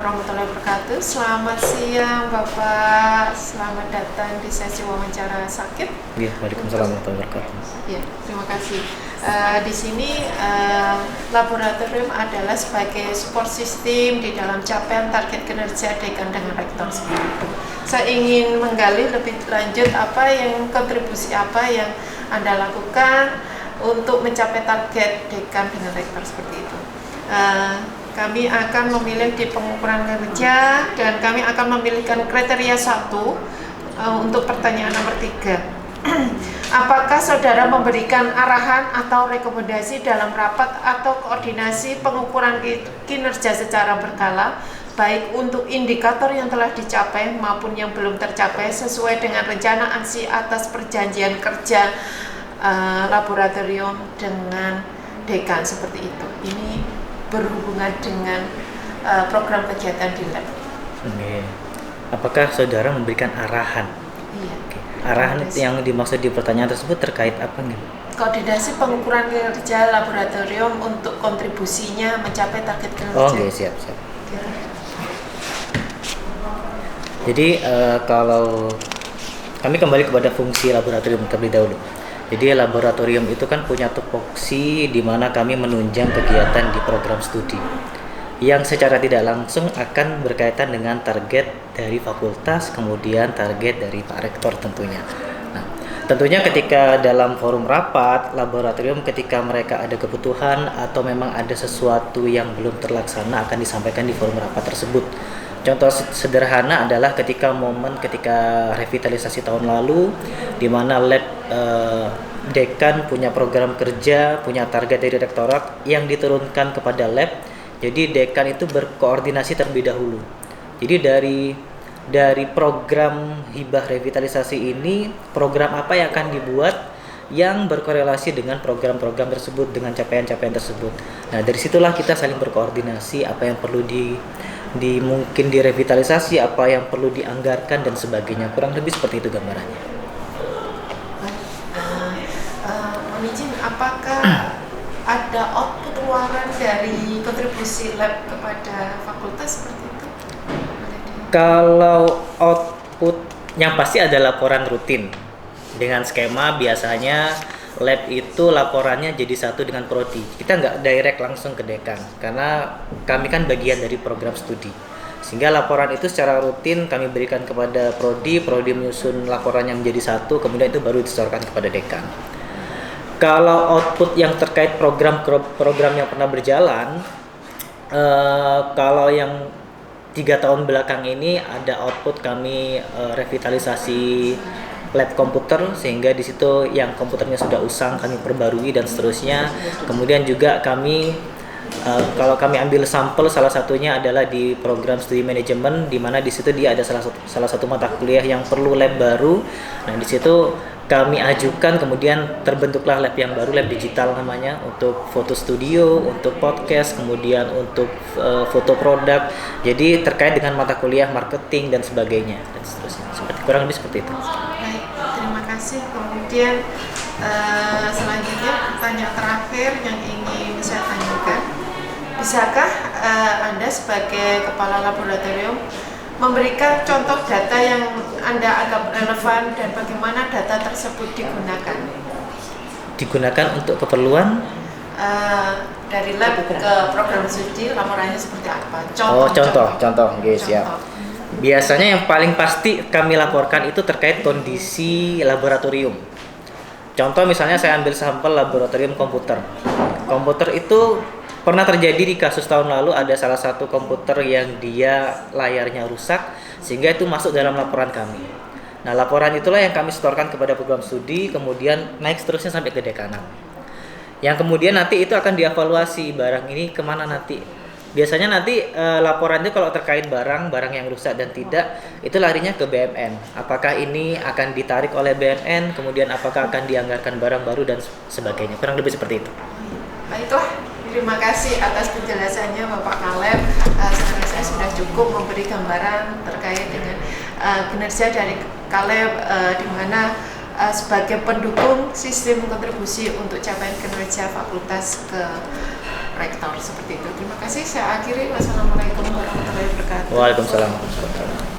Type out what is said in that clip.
Warahmatullahi wabarakatuh. Selamat siang Bapak, selamat datang di sesi wawancara sakit. Iya, waalaikumsalam warahmatullahi wabarakatuh. Ya, terima kasih. Di sini laboratorium adalah sebagai support system di dalam capaian target kinerja dekan dengan rektor seperti itu. Saya ingin menggali lebih lanjut kontribusi apa yang Anda lakukan untuk mencapai target dekan dengan rektor seperti itu. Kami akan memilih di pengukuran kerja dan kami akan memilihkan kriteria 1 untuk pertanyaan nomor 3. Apakah saudara memberikan arahan atau rekomendasi dalam rapat atau koordinasi pengukuran kinerja secara berkala, baik untuk indikator yang telah dicapai maupun yang belum tercapai sesuai dengan rencana aksi atas perjanjian kerja laboratorium dengan dekan seperti itu? Ini berhubungan dengan program kegiatan di lab. Oke. Apakah saudara memberikan arahan? Iya. Oke. Arahan yang dimaksud di pertanyaan tersebut terkait apa nih? Koordinasi pengukuran kinerja laboratorium untuk kontribusinya mencapai target kinerja. Oh, oke, siap. Jadi kalau kami kembali kepada fungsi laboratorium terlebih dahulu. Jadi laboratorium itu kan punya tupoksi di mana kami menunjang kegiatan di program studi yang secara tidak langsung akan berkaitan dengan target dari fakultas, kemudian target dari Pak Rektor tentunya. Nah, tentunya ketika dalam forum rapat, laboratorium ketika mereka ada kebutuhan atau memang ada sesuatu yang belum terlaksana akan disampaikan di forum rapat tersebut. Contoh sederhana adalah ketika revitalisasi tahun lalu, di mana lab dekan punya program kerja, punya target dari rektorat yang diturunkan kepada lab. Jadi dekan itu berkoordinasi terlebih dahulu. Jadi dari program hibah revitalisasi ini, program apa yang akan dibuat yang berkorelasi dengan program-program tersebut, dengan capaian-capaian tersebut. Nah, dari situlah kita saling berkoordinasi apa yang perlu mungkin direvitalisasi, apa yang perlu dianggarkan dan sebagainya. Kurang lebih seperti itu gambarannya. Mohon izin, apakah ada output waran dari kontribusi lab kepada fakultas seperti itu? Kalau output yang pasti ada laporan rutin dengan skema, biasanya lab itu laporannya jadi satu dengan prodi. Kita nggak direct langsung ke dekan karena kami kan bagian dari program studi, sehingga laporan itu secara rutin kami berikan kepada prodi menyusun laporannya menjadi satu, kemudian itu baru disetorkan kepada dekan. Kalau output yang terkait program yang pernah berjalan, kalau yang 3 tahun belakang ini ada output kami revitalisasi lab komputer, sehingga di situ yang komputernya sudah usang kami perbarui dan seterusnya. Kemudian juga kami kalau kami ambil sampel, salah satunya adalah di program studi manajemen, di mana di situ dia ada salah satu mata kuliah yang perlu lab baru. Nah, di situ kami ajukan, kemudian terbentuklah lab yang baru, lab digital namanya, untuk foto studio, untuk podcast, kemudian untuk foto produk. Jadi terkait dengan mata kuliah marketing dan sebagainya dan seterusnya. Kurang lebih seperti itu. Baik, terima kasih. Kemudian selanjutnya pertanyaan terakhir yang ingin saya tanyakan, bisakah Anda sebagai kepala laboratorium memberikan contoh data yang Anda anggap relevan dan bagaimana data tersebut digunakan? Digunakan untuk keperluan? Dari lab ke program studi, laporannya seperti apa? Contoh, siap. Biasanya yang paling pasti kami laporkan itu terkait kondisi laboratorium. Contoh misalnya saya ambil sampel laboratorium komputer. Komputer itu pernah terjadi di kasus tahun lalu, ada salah satu komputer yang dia layarnya rusak, sehingga itu masuk dalam laporan kami. Nah, laporan itulah yang kami setorkan kepada program studi, kemudian naik seterusnya sampai ke dekanan. Yang kemudian nanti itu akan dievaluasi, barang ini kemana nanti. Biasanya nanti laporan itu kalau terkait barang yang rusak dan tidak, itu larinya ke BMN. Apakah ini akan ditarik oleh BMN, kemudian apakah akan dianggarkan barang baru dan sebagainya. Kurang lebih seperti itu. Baiklah. Terima kasih atas penjelasannya Bapak Kaleb. Sekarang saya sudah cukup memberi gambaran terkait dengan kinerja dari Kaleb, di mana sebagai pendukung sistem kontribusi untuk capaian kinerja fakultas ke rektor seperti itu. Terima kasih. Saya akhiri. Wassalamualaikum warahmatullahi wabarakatuh. Waalaikumsalam.